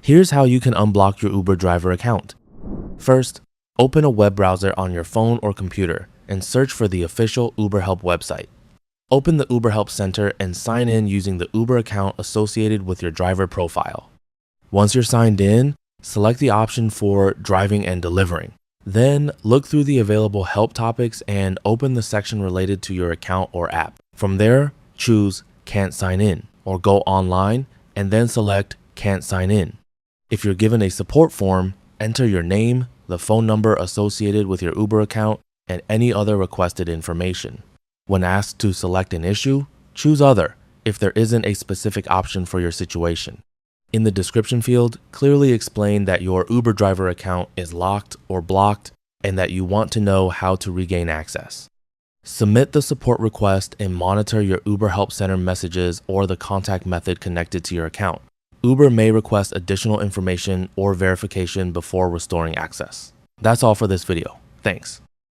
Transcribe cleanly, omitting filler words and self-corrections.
Here's how you can unblock your Uber driver account. First, open a web browser on your phone or computer and search for the official Uber Help website. Open the Uber Help Center and sign in using the Uber account associated with your driver profile. Once you're signed in, select the option for driving and delivering. Then look through the available help topics and open the section related to your account or app. From there, choose Can't Sign In or Go Online and then select Can't Sign In. If you're given a support form, enter your name, the phone number associated with your Uber account, and any other requested information. When asked to select an issue, choose Other if there isn't a specific option for your situation. In the description field, clearly explain that your Uber driver account is locked or blocked and that you want to know how to regain access. Submit the support request and monitor your Uber Help Center messages or the contact method connected to your account. Uber may request additional information or verification before restoring access. That's all for this video. Thanks.